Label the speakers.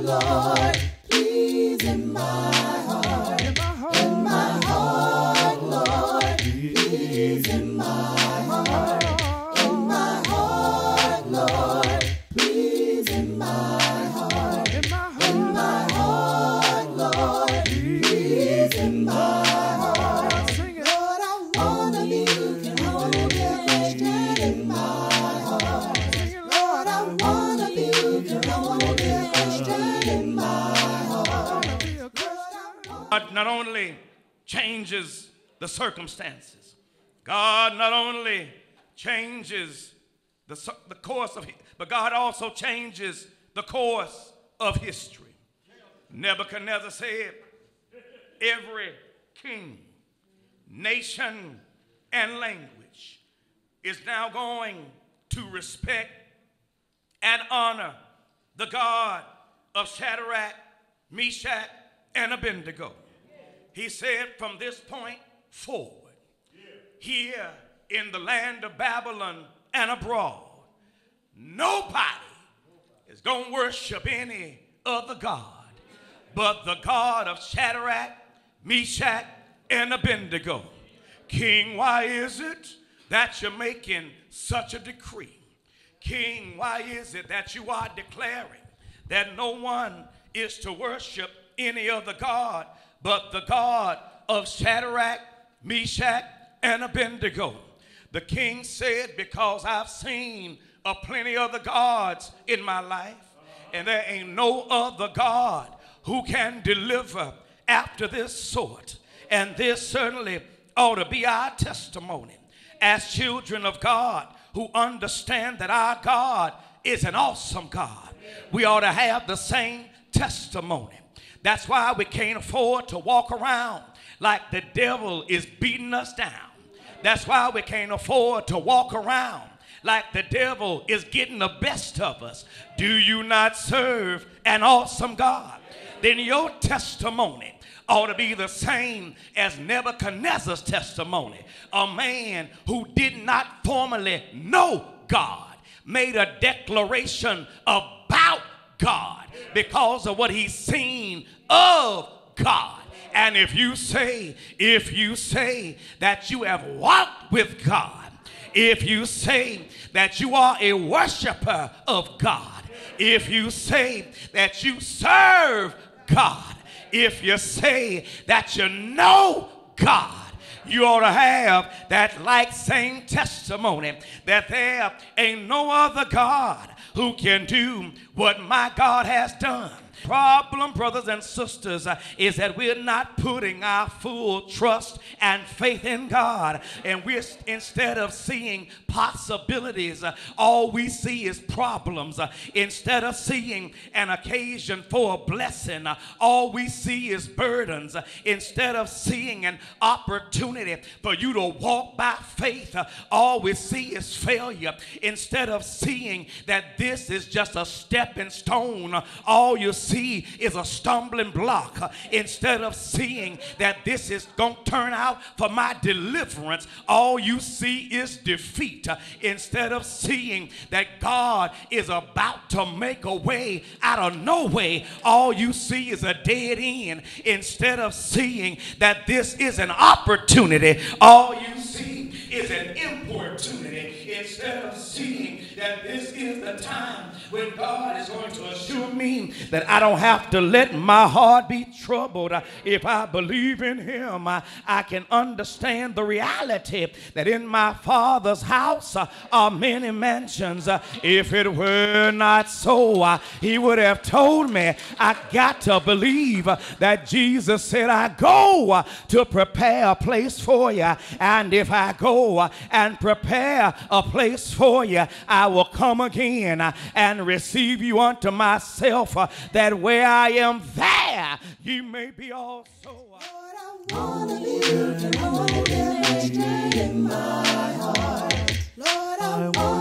Speaker 1: Lord, please in my heart. In my heart, Lord, please in my heart. In my heart, Lord, please in my heart. In my heart, Lord, please in my heart. Lord, I wanna be looking on your question in my heart. Lord, I wanna be looking on your question in my heart.
Speaker 2: God not only changes the circumstances, God not only changes the course of, but God also changes the course of history. Nebuchadnezzar said, every king, nation, and language is now going to respect and honor the God of Shadrach, Meshach, and Abednego. He said, from this point forward, here in the land of Babylon and abroad, nobody is going to worship any other God but the God of Shadrach, Meshach, and Abednego. King, why is it that you're making such a decree? King, why is it that you are declaring that no one is to worship any other God but the God of Shadrach, Meshach, and Abednego? The king said, because I've seen a plenty other gods in my life, and there ain't no other God who can deliver after this sort. And this certainly ought to be our testimony as children of God who understand that our God is an awesome God. We ought to have the same testimony. That's why we can't afford to walk around like the devil is beating us down. That's why we can't afford to walk around like the devil is getting the best of us. Do you not serve an awesome God? Then your testimony ought to be the same as Nebuchadnezzar's testimony. A man who did not formally know God made a declaration about God because of what he's seen of God. And if you say that you have walked with God, if you say that you are a worshiper of God, if you say that you serve God, if you say that you know God, you ought to have that like same testimony that there ain't no other God who can do what my God has done. Problem, brothers and sisters, is that we're not putting our full trust and faith in God. And we're, instead of seeing possibilities, all we see is problems. Instead of seeing an occasion for a blessing, all we see is burdens. Instead of seeing an opportunity for you to walk by faith, all we see is failure. Instead of seeing that this is just a stepping stone, all you see is a stumbling block. Instead of seeing that this is going to turn out for my deliverance, all you see is defeat. Instead of seeing that God is about to make a way out of no way, all you see is a dead end. Instead of seeing that this is an opportunity, all you see is an importunity. Instead of seeing that this is the time when God is going to assure me that I don't have to let my heart be troubled. If I believe in him, I can understand the reality that in my Father's house are many mansions. If it were not so, he would have told me. I got to believe that Jesus said, I go to prepare a place for you. And if I go and prepare a place for you, I will come again and receive you unto myself, that where I am, there you may be also.
Speaker 1: Lord, I wanna be looking on your question in my heart. Lord, I wanna